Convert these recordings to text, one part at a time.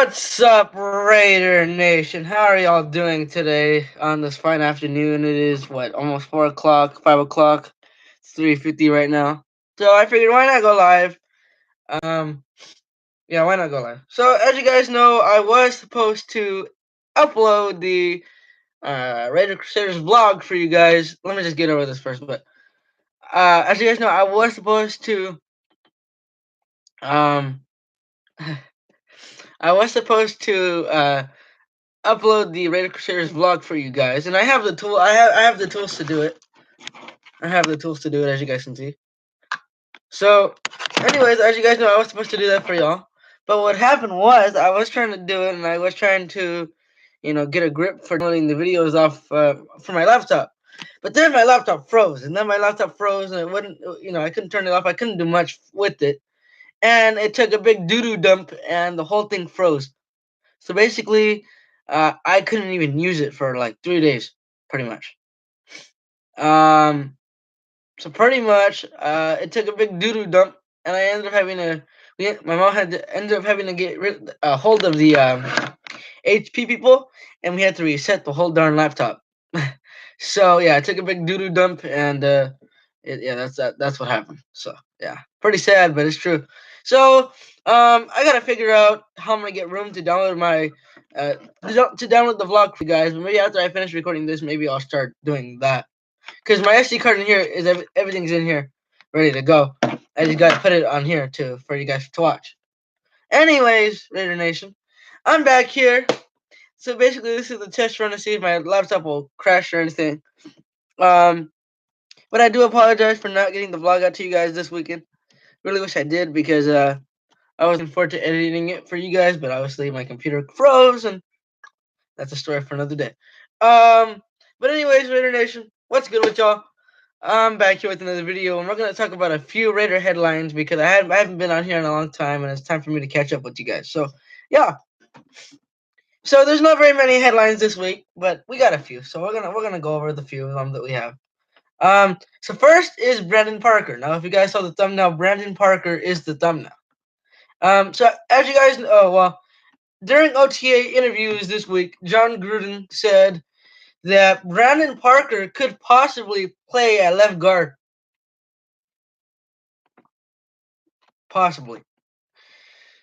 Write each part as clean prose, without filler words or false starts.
What's up, Raider Nation? How are y'all doing today on this fine afternoon? It is almost 4 o'clock, 5 o'clock. It's 3:50 right now. So I figured, why not go live? Um, yeah, why not go live? So as you guys know, I was supposed to upload the Raider Crusaders vlog for you guys. Let me just get over this first. But as you guys know, I was supposed to um, I was supposed to upload the Raider Crusaders vlog for you guys, and I have the tool. I have the tools to do it. I have the tools to do it, as you guys can see. So, anyways, as you guys know, I was supposed to do that for y'all. But what happened was I was trying to do it, and I was trying to, get a grip for downloading the videos off for my laptop. But then my laptop froze, and it wouldn't. I couldn't turn it off. I couldn't do much with it, and it took a big doo-doo dump, and the whole thing froze. So basically, I couldn't even use it for like 3 days, pretty much. So pretty much, it took a big doo-doo dump, and I ended up having to. My mom ended up having to get a hold of the HP people, and we had to reset the whole darn laptop. So yeah, it took a big doo-doo dump, and that's what happened. So yeah, pretty sad, but it's true. So I gotta figure out how I'm gonna get room to download my to download the vlog for you guys. But maybe after I finish recording this, maybe I'll start doing that. Because my SD card in here is everything's in here, ready to go. I just gotta put it on here too for you guys to watch. Anyways, Raider Nation, I'm back here. So basically, this is the test run to see if my laptop will crash or anything. But I do apologize for not getting the vlog out to you guys this weekend. Really wish I did, because I was looking forward to editing it for you guys, but obviously my computer froze, and that's a story for another day. But anyways, Raider Nation, what's good with y'all? I'm back here with another video, and we're gonna talk about a few Raider headlines because I haven't been on here in a long time, and it's time for me to catch up with you guys. So yeah. So there's not very many headlines this week, but we got a few. So we're gonna go over the few of them that we have. So first is Brandon Parker. Now, if you guys saw the thumbnail, Brandon Parker is the thumbnail. So as you guys know, well, during OTA interviews this week, John Gruden said that Brandon Parker could possibly play at left guard. Possibly.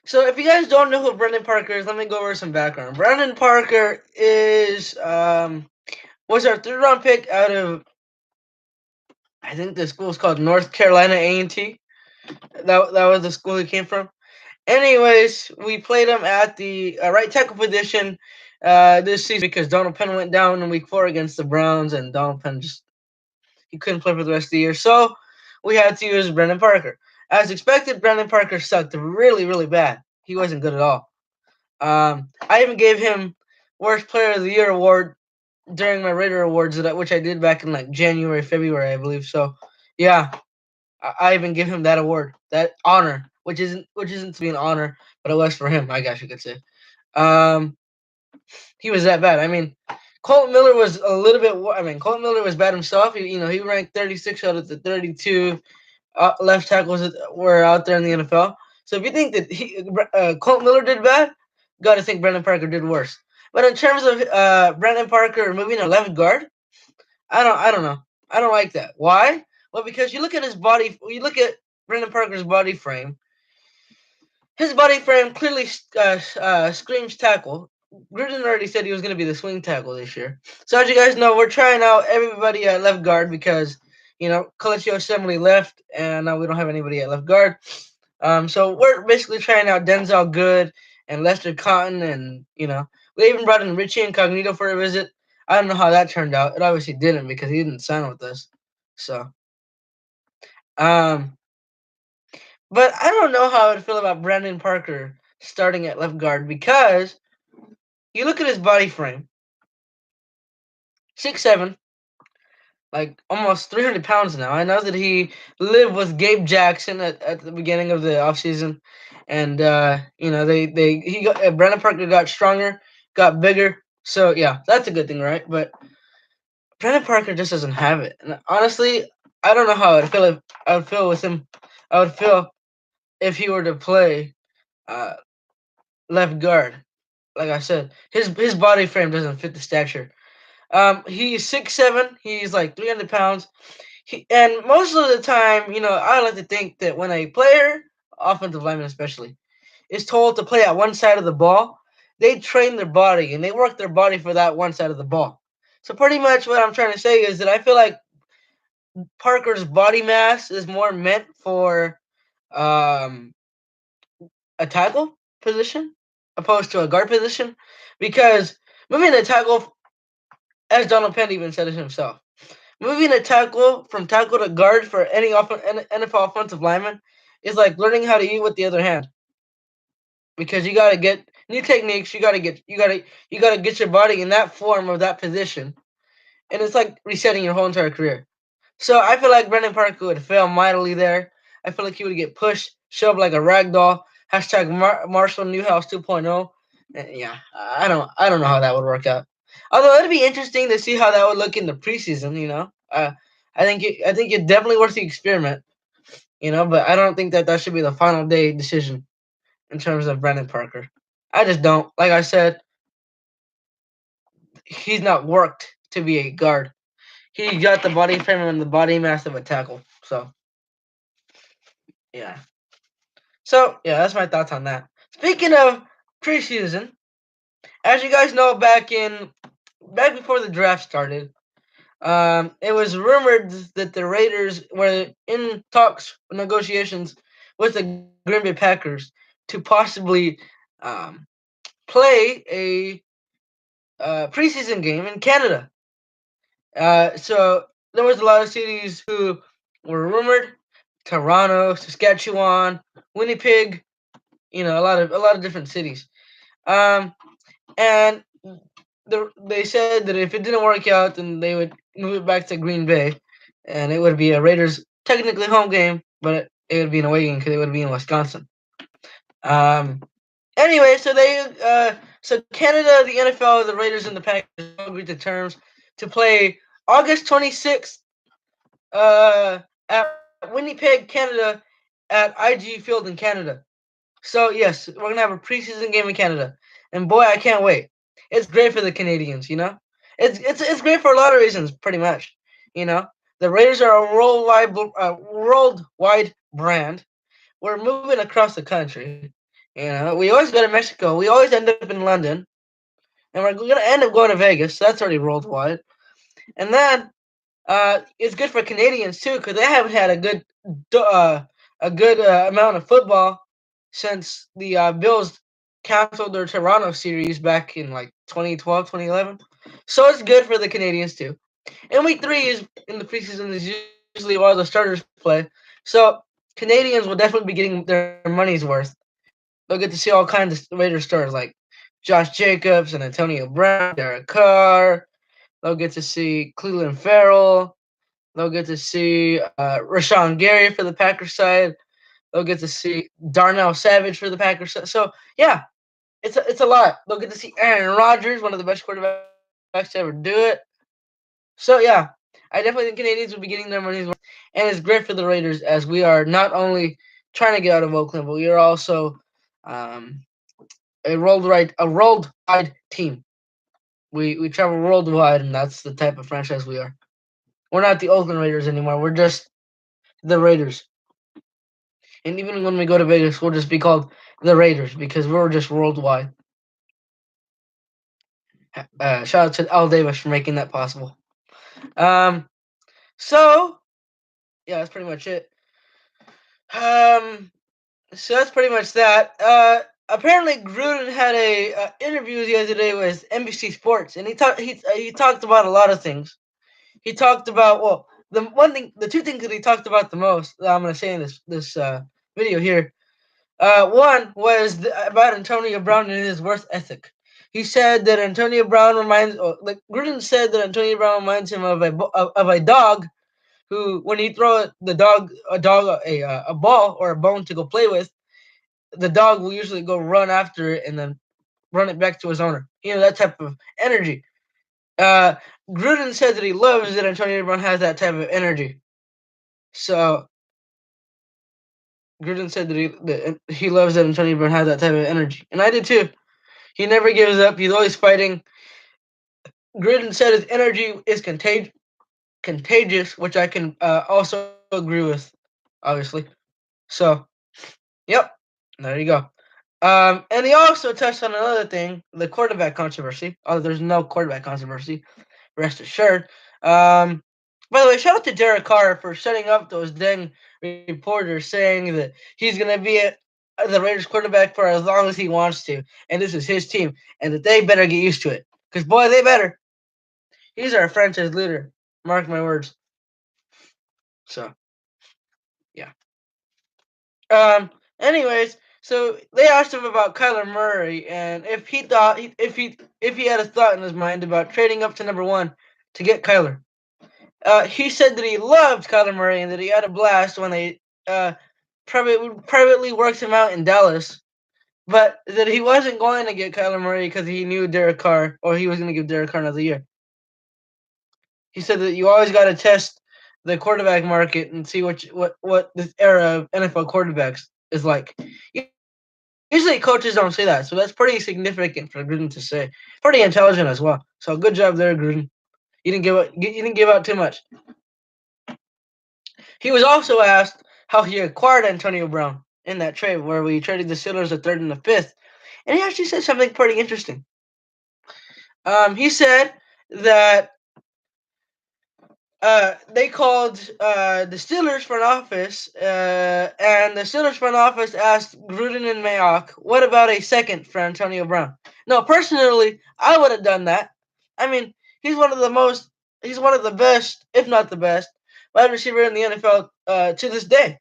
So if you guys don't know who Brandon Parker is, let me go over some background. Brandon Parker is was our third-round pick out of, I think the school is called North Carolina A&T. That was the school he came from. Anyways, we played him at the right tackle position this season because Donald Penn went down in Week 4 against the Browns, and Donald Penn he couldn't play for the rest of the year. So we had to use Brandon Parker. As expected, Brandon Parker sucked really, really bad. He wasn't good at all. I even gave him Worst Player of the Year award during my Raider Awards, which I did back in like January, February, I believe. So yeah, I even give him that award, that honor, which isn't to be an honor, but it was for him, I guess you could say. He was that bad. I mean, Colton Miller was a little bit. I mean, Colton Miller was bad himself. He ranked 36 out of the 32 left tackles that were out there in the NFL. So if you think that Colton Miller did bad, got to think Brandon Parker did worse. But in terms of Brandon Parker moving to left guard, I don't know. I don't like that. Why? Well, because you look at his body. You look at Brandon Parker's body frame. His body frame clearly screams tackle. Gruden already said he was going to be the swing tackle this year. So as you guys know, we're trying out everybody at left guard because, Coleccio Assembly left, and now we don't have anybody at left guard. So we're basically trying out Denzel Good and Lester Cotton, and, we even brought in Richie Incognito for a visit. I don't know how that turned out. It obviously didn't because he didn't sign with us. So, but I don't know how I would feel about Brandon Parker starting at left guard because you look at his body frame, 6'7", like almost 300 pounds now. I know that he lived with Gabe Jackson at the beginning of the offseason, and Brandon Parker got stronger, got bigger. So yeah, that's a good thing, right? But Brandon Parker just doesn't have it, and honestly, I don't know how I'd feel if I would feel with him. I would feel if he were to play left guard. like I said, his body frame doesn't fit the stature. He's 6'7". He's like 300 pounds. And most of the time, I like to think that when a player, offensive lineman especially, is told to play at one side of the ball, they train their body and they work their body for that one side of the ball. So pretty much what I'm trying to say is that I feel like Parker's body mass is more meant for um, a tackle position opposed to a guard position, because moving a tackle, as Donald Penn even said it himself, moving a tackle from tackle to guard for any NFL offensive lineman is like learning how to eat with the other hand, because you gotta get new techniques. You gotta get your body in that form of that position, and it's like resetting your whole entire career. So I feel like Brendan Parker would fail mightily there. I feel like he would get pushed, shoved like a rag doll. Hashtag Marshall Newhouse 2.0. Yeah, I don't know how that would work out. Although it'd be interesting to see how that would look in the preseason. I think it's definitely worth the experiment. But I don't think that should be the final day decision in terms of Brendan Parker. I just don't. Like I said, he's not worked to be a guard. He got the body frame and the body mass of a tackle. So yeah. So yeah, that's my thoughts on that. Speaking of preseason, as you guys know, back before the draft started, it was rumored that the Raiders were in talks, negotiations with the Green Bay Packers to possibly um, play a preseason game in Canada. So there was a lot of cities who were rumored: Toronto, Saskatchewan, Winnipeg. A lot of different cities. Um, and they said that if it didn't work out, then they would move it back to Green Bay, and it would be a Raiders technically home game, but it would be an away game because it would be in Wisconsin. Um, anyway, so Canada, the NFL, the Raiders, and the Packers agreed to terms to play August 26th at Winnipeg, Canada, at IG Field in Canada. So yes, we're gonna have a preseason game in Canada, and boy, I can't wait. It's great for the Canadians, It's great for a lot of reasons, pretty much. You know, the Raiders are a worldwide brand. We're moving across the country. We always go to Mexico. We always end up in London, and we're gonna end up going to Vegas. So that's already worldwide. And then it's good for Canadians too, because they haven't had a good amount of football since the Bills canceled their Toronto series back in like 2012, 2011. So it's good for the Canadians too. And week 3 is in the preseason is usually while the starters play. So Canadians will definitely be getting their money's worth. They'll get to see all kinds of Raiders stars like Josh Jacobs and Antonio Brown, Derek Carr. They'll get to see Cleveland Farrell. They'll get to see Rashawn Gary for the Packers side. They'll get to see Darnell Savage for the Packers side. So yeah, it's a lot. They'll get to see Aaron Rodgers, one of the best quarterbacks to ever do it. So yeah, I definitely think Canadians will be getting their money's worth, and it's great for the Raiders as we are not only trying to get out of Oakland, but we are also um, a worldwide team. We travel worldwide, and that's the type of franchise we are. We're not the Oakland Raiders anymore. We're just the Raiders. And even when we go to Vegas, we'll just be called the Raiders because we're just worldwide. Shout out to Al Davis for making that possible. Um, so yeah, that's pretty much it. Um, so that's pretty much that. Apparently Gruden had a interview the other day with NBC Sports, and he talked about a lot of things. He talked about, well, the two things that he talked about the most that I'm going to say in this video here. One was about Antonio Brown and his work ethic. He said that Gruden said that Antonio Brown reminds him of a dog who, when he throw a ball or a bone to go play with, the dog will usually go run after it and then run it back to his owner. That type of energy. Uh, Gruden said that he loves that Antonio Brown has that type of energy. So Gruden said that he loves that Antonio Brown has that type of energy, and I did too. He never gives up. He's always fighting. Gruden said his energy is contagious, which I can also agree with, obviously. So, yep, there you go. And he also touched on another thing, the quarterback controversy. Although there's no quarterback controversy, rest assured. Um, by the way, shout out to Derek Carr for setting up those dang reporters saying that he's going to be the Raiders quarterback for as long as he wants to, and this is his team, and that they better get used to it. Because, boy, they better. He's our franchise leader. Mark my words. So, yeah. Anyways, so they asked him about Kyler Murray and if he thought if he had a thought in his mind about trading up to number one to get Kyler. He said that he loved Kyler Murray and that he had a blast when they privately worked him out in Dallas, but that he wasn't going to get Kyler Murray because he knew Derek Carr, or he was going to give Derek Carr another year. He said that you always got to test the quarterback market and see what this era of NFL quarterbacks is like. Usually coaches don't say that, so that's pretty significant for Gruden to say. Pretty intelligent as well. So good job there, Gruden. You didn't give out too much. He was also asked how he acquired Antonio Brown in that trade where we traded the Steelers the third and the fifth, and he actually said something pretty interesting. He said that they called the Steelers front office, and the Steelers front office asked Gruden and Mayock, "What about a second for Antonio Brown?" No, personally, I would have done that. I mean, he's one of the best, if not the best, wide receiver in the NFL to this day,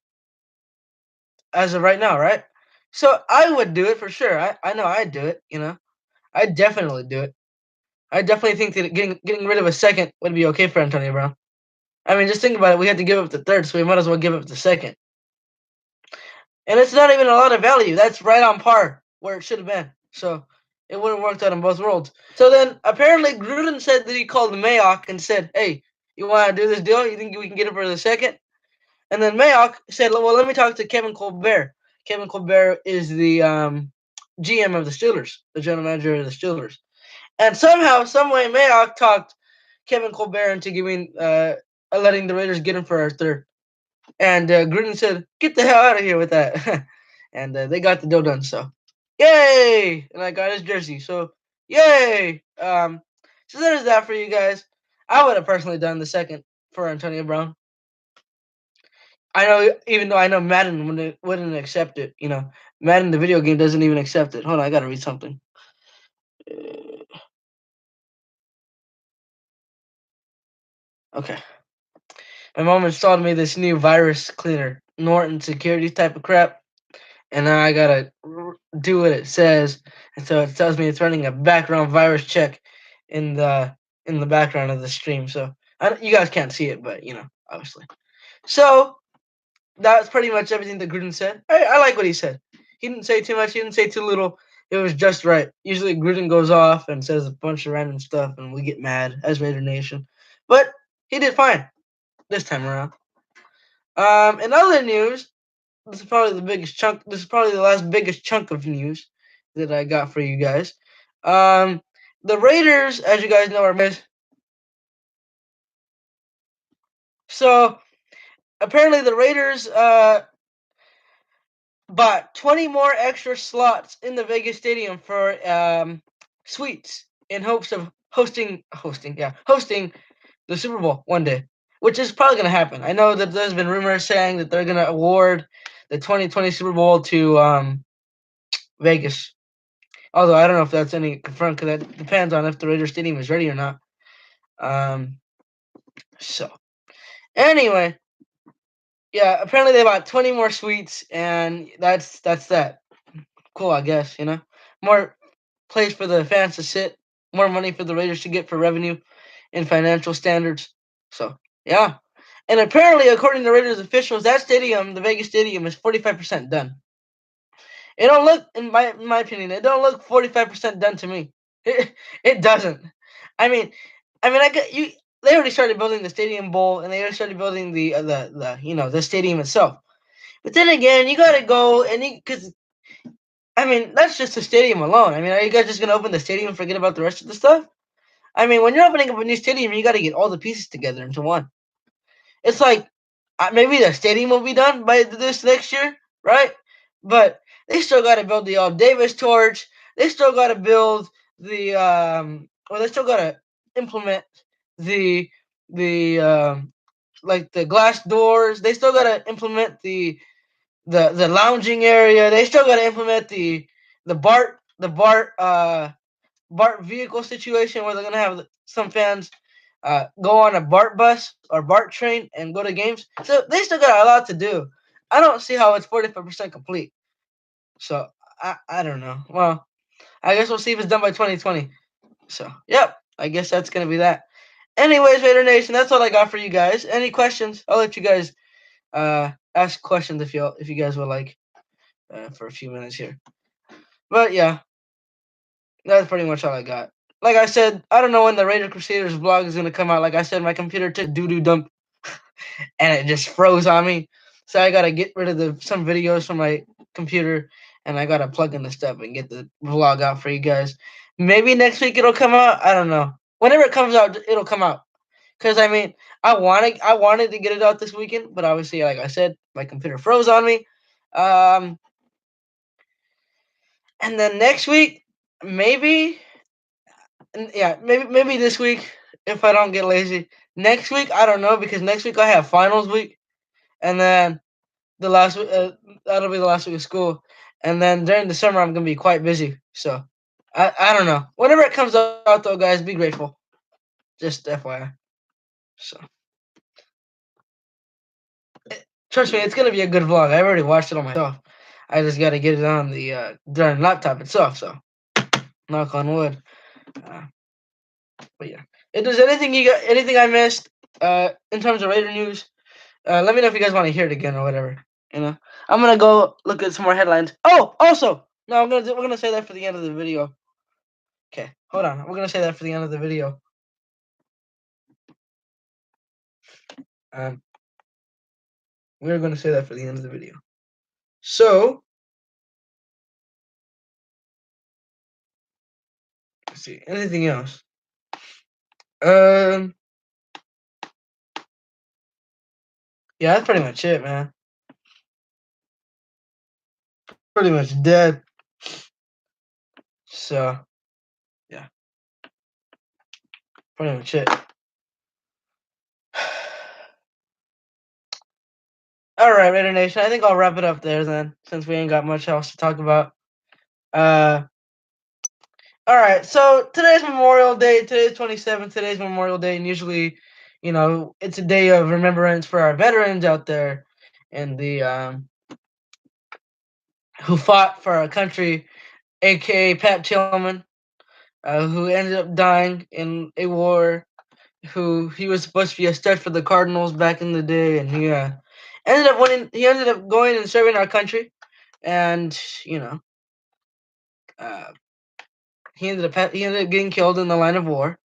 as of right now, right? So I would do it for sure. I know I'd do it. I'd definitely do it. I definitely think that getting rid of a second would be okay for Antonio Brown. I mean, just think about it. We had to give up the third, so we might as well give up the second. And it's not even a lot of value. That's right on par where it should have been. So it would have worked out in both worlds. So then apparently Gruden said that he called Mayock and said, "Hey, you want to do this deal? You think we can get it for the second?" And then Mayock said, "Well, let me talk to Kevin Colbert." Kevin Colbert is the GM of the Steelers, the general manager of the Steelers. And somehow, someway, Mayock talked Kevin Colbert into letting the Raiders get him for our third. And Gruden said, "Get the hell out of here with that." And they got the deal done. So, yay! And I got his jersey. So, yay! So there's that for you guys. I would have personally done the second for Antonio Brown. I know, even though I know Madden wouldn't accept it. Madden, the video game, doesn't even accept it. Hold on, I gotta read something. Okay. My mom installed me this new virus cleaner, Norton security type of crap. And now I gotta do what it says, and so it tells me it's running a background virus check in the background of the stream. So you guys can't see it, but obviously. So that's pretty much everything that Gruden said. I like what he said. He didn't say too much. He didn't say too little. It was just right. Usually Gruden goes off and says a bunch of random stuff, and we get mad as Raider Nation. But he did fine this time around. In other news, this is probably the biggest chunk. This is probably the last biggest chunk of news that I got for you guys. The Raiders, as you guys know, are missed. So apparently the Raiders bought 20 more extra slots in the Vegas Stadium for suites in hopes of hosting the Super Bowl one day, which is probably going to happen. I know that there's been rumors saying that they're going to award the 2020 Super Bowl to Vegas. Although I don't know if that's any confirmed, because that depends on if the Raiders Stadium is ready or not. So anyway, yeah, apparently they bought 20 more suites, and that's that. Cool, I guess. More place for the fans to sit, more money for the Raiders to get for revenue and financial standards. So yeah, and apparently, according to Raiders officials, that stadium, the Vegas Stadium, is 45% done. It don't look, in my opinion, it don't look 45% done to me. It doesn't. I mean, I got you. They already started building the Stadium Bowl, and they already started building the stadium itself. But then again, you gotta go and because I mean, that's just the stadium alone. I mean, are you guys just gonna open the stadium and forget about the rest of the stuff? I mean, when you're opening up a new stadium, you got to get all the pieces together into one. It's like maybe the stadium will be done by this next year, right? But they still got to build the All Davis torch. They still got to build the or they still got to implement the the like the glass doors. They still got to implement the lounging area. They still got to implement the BART vehicle situation where they're gonna have some fans go on a BART bus or BART train and go to games. So they still got a lot to do. I don't see how it's 45% complete. So I don't know. Well, I guess we'll see if it's done by 2020. So yep, I guess that's gonna be that. Anyways, Raider Nation, that's all I got for you guys. Any questions? I'll let you guys ask questions if you guys would like for a few minutes here. But yeah, that's pretty much all I got. Like I said, I don't know when the Raider Crusaders vlog is gonna come out. Like I said, my computer took a doo doo dump and it just froze on me. So I gotta get rid of some videos from my computer and I gotta plug in the stuff and get the vlog out for you guys. Maybe next week it'll come out. I don't know. Whenever it comes out, it'll come out. Cause I mean, I wanted to get it out this weekend, but obviously, like I said, my computer froze on me. Um, and then next week, maybe yeah, maybe this week if I don't get lazy. Next week I don't know because next week I have finals week, and then the last week that'll be the last week of school, and then during the summer I'm gonna be quite busy. So I don't know. Whenever it comes out though, guys, be grateful. Just FYI. So trust me, it's gonna be a good vlog. I already watched it on myself. I just gotta get it on the darn laptop itself. So knock on wood. Uh, but yeah, if there's anything anything I missed in terms of Raider news, let me know if you guys want to hear it again or whatever. You know, I'm gonna go look at some more headlines. Oh, also, no, we're gonna say that for the end of the video. Okay, hold on. We're gonna say that for the end of the video. Um, we're gonna say that for the end of the video. So, let's see. Anything else? Um, yeah, that's pretty much it, man. Pretty much dead. So, yeah, pretty much it. All right, Raider Nation. I think I'll wrap it up there then, since we ain't got much else to talk about. Uh, all right. So today's Memorial Day. Today's 27th. Today's Memorial Day, and usually, it's a day of remembrance for our veterans out there, and the who fought for our country, aka Pat Tillman, who ended up dying in a war. Who he was supposed to be a stud for the Cardinals back in the day, and he ended up winning. He ended up going and serving our country, and uh, he ended up getting killed in the line of war.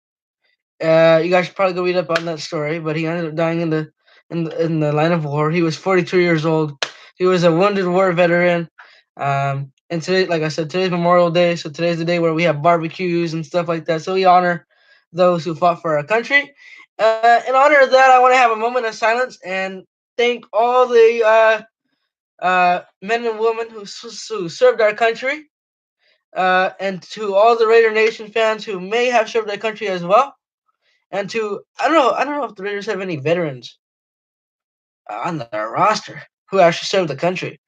You guys should probably go read up on that story, but he ended up dying in the line of war. He was 42 years old. He was a wounded war veteran. And today, like I said, today's Memorial Day, so today's the day where we have barbecues and stuff like that. So we honor those who fought for our country. In honor of that, I want to have a moment of silence and thank all the men and women who served our country, and to all the Raider Nation fans who may have served their country as well, and to I don't know if the Raiders have any veterans on their roster who actually served the country.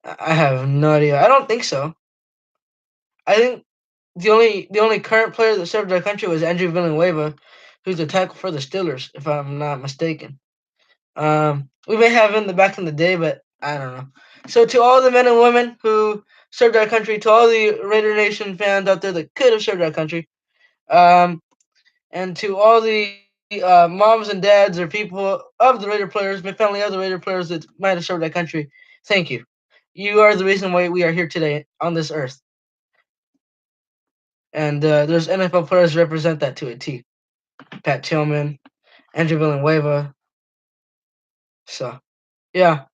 I have no idea. I don't think so. I think the only current player that served our country was Andrew Villanueva, who's a tackle for the Steelers, if I'm not mistaken. We may have in the back in the day, but I don't know. So to all the men and women who served our country, to all the Raider Nation fans out there that could have served our country, um, and to all the moms and dads or people of the Raider players, my family of the Raider players that might have served our country, thank you. You are the reason why we are here today on this earth. And there's NFL players represent that to a T. Pat Tillman, Andrew Villanueva. So, yeah.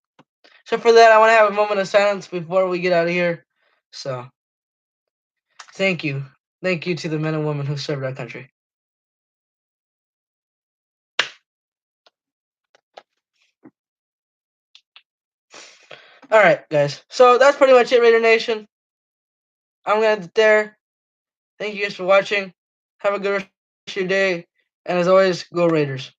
So for that, I want to have a moment of silence before we get out of here. So thank you. Thank you to the men and women who served our country. All right, guys. So that's pretty much it, Raider Nation. I'm gonna end it there. Thank you guys for watching. Have a good rest of your day. And as always, go Raiders.